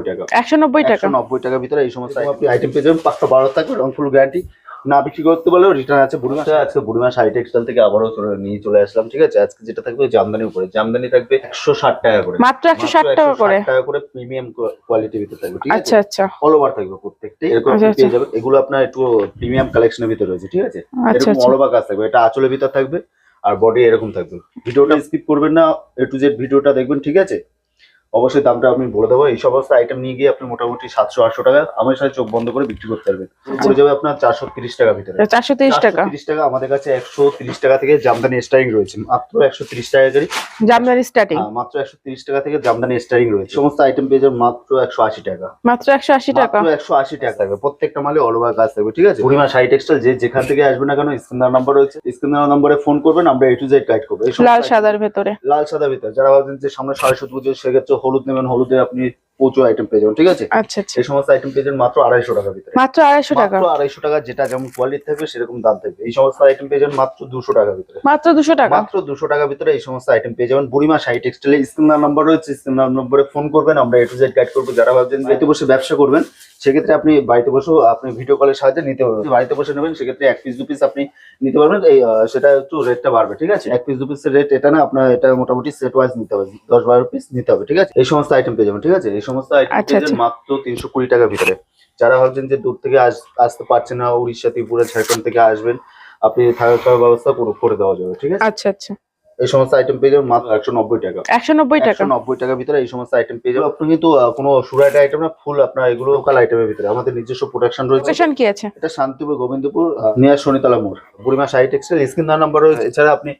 টাকা 190 টাকা 190 টাকার ভিতরে এই সমস্ত আপনি আইটেম পেয়ে যাবেন। পাক্কা 12 থাকবে, রং ফুল গ্যারান্টি। না বিক্রি করতে বলেও রিটার্ন আছে। বুড়িমা আজকে বুড়িমা শাড়ি টেক্সটাইল থেকে আবারও নিয়ে চলে আসলাম। ঠিক আছে, আজকে যেটা থাকবে জামদানির উপরে, জামদানি থাকবে 160 টাকা করে, মাত্র 160 টাকা করে। প্রিমিয়াম কোয়ালিটির ভিতরে থাকবে। ঠিক আছে, আচ্ছা আচ্ছা অল ওভার থাকবে প্রত্যেকটাই এরকম আপনি পেয়ে যাবেন। এগুলো আপনার একটু প্রিমিয়াম কালেকশনের ভিতরে রয়েছে। ঠিক আছে, এরকম অল ওভার কাজ থাকবে। এটা আঁচলের ভিতর থাকবে আর বডি এরকম থাকবে। ভিডিওটা স্কিপ করবেন না, A to Z ভিডিওটা দেখবেন। ঠিক আছে, অবশ্যই দামটা আমি বলে দেবো। এই সমস্ত আইটেম নিয়ে গিয়ে আপনি মোটামুটি 700-800 টাকা আমার সাথে চোখ বন্ধ করে বিক্রি করতে পারবেন। পড়ে যাবে আপনার 430 টাকা ভিতরে। 430 টাকা 430 টাকা। আমাদের কাছে 130 টাকা থেকে জামদানি স্টাইলিং রয়েছে, মাত্র 130 টাকা করে জামদানি স্টার্টিং। মাত্র 130 টাকা থেকে জামদানি স্টাইলিং রয়েছে। সমস্ত আইটেম পেয়ে যাবেন মাত্র 180 টাকা। মাত্র 180 টাকা। মাত্র 180 টাকা থাকবে। প্রত্যেকটা মালে অল ওভার কাজ থাকবে। ঠিক আছে, বুড়িমা শাড়ি টেক্সটাইল যে যেখান থেকে আসবে না কেন, স্ক্রিন নাম্বার রয়েছে, স্ক্রিন নাম্বারে ফোন করবেন, আমরা A to Z গাইড করবো। লাল সাদার ভেতরে, লাল সাদার ভিতরে যারা ভাবছেন যে সামনে সরস্বতী পুজো, সেক্ষেত্রে হলুদ নেবেন, হলুদে আপনি প্রচুর আইটেম পেয়ে যাবেন। ঠিক আছে, আচ্ছা আচ্ছা এই সমস্ত আইটেম পেয়ে যাবেন মাত্র 250 টাকার ভিতরে। মাত্র 250 টাকা। মাত্র 250 টাকা, যেটা যেমন কোয়ালিটি থাকবে সেরকম দাম থাকবে। এই সমস্ত আইটেম পেয়ে যাবেন মাত্র 200 টাকার ভিতরে। মাত্র 200 টাকা। মাত্র 200 টাকার ভিতরে এই সমস্ত আইটেম পেয়ে যাবেন। বুড়িমা শাড়ি টেক্সটাইলে স্ক্রিন নাম্বার রয়েছে, স্ক্রিন নাম্বারে ফোন করবেন, আমরা A to Z গাইড করবো। যারা ভাবছেন বাড়িতে বসে ব্যবসা করবেন, সেক্ষেত্রে আপনি বাড়িতে বসেও আপনি ভিডিও কলের সাহায্যে নিতে পারবেন। বাড়িতে বসে নেবেন, সেক্ষেত্রে 1 পিস 2 পিস আপনি নিতে পারবেন। এই সেটা একটু রেটটা বাড়বে। ঠিক আছে, 1 পিস 2 পিসের রেট এটা না, আপনার এটা মোটামুটি সেট ওয়াইজ নিতে হবে, 10-12 পিস নিতে হবে। ঠিক আছে, এই সমস্ত আইটেম পেয়ে যাবেন। ঠিক আছে, এই সমস্ত আইটেম পেয়ে যাবেন মাত্র 320 টাকার ভিতরে। যারা ভাবছেন যে দূর থেকে আসতে পারছেন না, উড়িষ্যা, ত্রিপুরা, ঝাড়খণ্ড থেকে আসবেন, আপনি থাকা খাওয়ার ব্যবস্থা পুরো করে দেওয়া যাবে। ঠিক আছে, আচ্ছা আচ্ছা এই সমস্ত আইটেম পেয়ে যাবেন মাত্র 190 টাকা। 190 টাকা 190 টাকার ভিতরে এই সমস্ত আইটেম পেয়ে যাবেন। আপনি কিন্তু কোনো সুরাইট আইটেম না, ফুল আপনার এগুলো লোকাল আইটেমের ভিতরে আমাদের নিজস্ব প্রোডাকশন রয়েছে। লোকেশন কি আছে? এটা শান্তিপুর গোবিন্দপুর নিয়ার শনিতলা মোড়, বুড়িমা শাড়ি টেক্সটাইল। স্ক্রিন নাম্বার রয়েছে। এছাড়া আপনি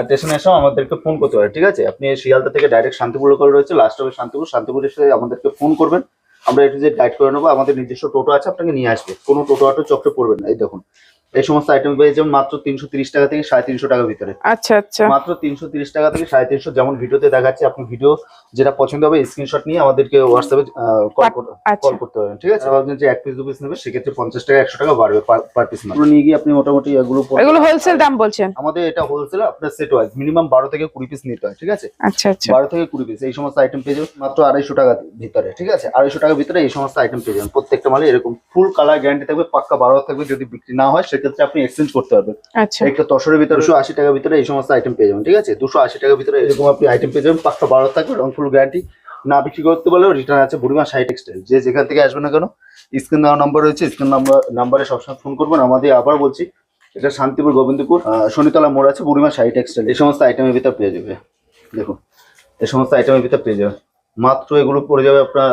স্টেশনে এসেও আমাদেরকে ফোন করতে পারেন। ঠিক আছে, আপনি শিয়ালদা থেকে ডাইরেক্ট শান্তিপুর লোকাল রয়েছে, লাস্ট হবে শান্তিপুর এসে আমাদেরকে ফোন করবেন, আমরা A to Z গাইড করে নেবো। আমাদের নিজস্ব টোটো আছে, আপনাকে নিয়ে আসবে, কোনো টোটো অটো চক্রে পড়বেন না। এই দেখুন, এই সমস্ত আইটেম পেয়ে যাবেন মাত্র 330 টাকা থেকে 350 টাকার ভিতরে। আচ্ছা আচ্ছা মাত্র 330 টাকা থেকে 350, যেমন ভিডিওতে দেখাচ্ছে। আপনি ভিডিও যেটা পছন্দ হবে স্ক্রিনশট নিয়ে আমাদেরকে হোয়াটসঅ্যাপে কল করতে পারেন। ঠিক আছে, ভাবছেন যে 1 পিস 2 পিস নেবে, সেক্ষেত্রে 50 টাকা 100 টাকা বাড়বে পার পিস। মাত্র নিয়ে গিয়ে আপনি মোটামুটি এগুলো হোলসেল দাম বলছেন? আমাদের এটা হোলসেল, আপনার সেট ওয়াইজ মিনিমাম 12 থেকে 20 পিস নিতে হয়। ঠিক আছে, আচ্ছা আচ্ছা 12 থেকে 20 পিস এই সমস্ত আইটেম পেয়ে যাবেন মাত্র 250 টাকার ভিতরে। ঠিক আছে, 250 টাকার ভিতরে এই সমস্ত আইটেম পেয়ে যাবেন। প্রত্যেকটা মালে এরকম ফুল কালার গ্যারান্টি থাকবে, পাক্কা 12 থাকবে। যদি বিক্রি না হয়, সেক্ষেত্রে আপনি এক্সচেঞ্জ করতে পারবেন। আচ্ছা একটা তসরের ভিতরে 280 টাকার ভিতরে এই সমস্ত আইটেম পেয়ে যাবেন। ঠিক আছে, 280 টাকার ভিতরে এরকম আপনি আইটেম পেয়ে যাবেন, পাক্কা 12 থাকবে, রং ফুল গ্যারান্টি। না বিক্রি করতে বলেও রিটার্ন আছে। বুড়িমা শাড়ি টেক্সটাইল যে যেখান থেকে আসবে না কেন, স্ক্রিন দেওয়া নাম্বার রয়েছে, স্ক্রিন নাম্বারে সবসময় ফোন করবেন। আমাদের আবার বলছি, এটা শান্তিপুর গোবিন্দপুর শনিতলা মোড় আছে, বুড়িমা শাড়ি টেক্সটাইল। এই সমস্ত আইটেমের ভিতর পেয়ে যাবে। দেখুন, এই সমস্ত আইটেমের ভিতর পেয়ে যাবে। মাত্র এগুলো পড়ে যাবে আপনার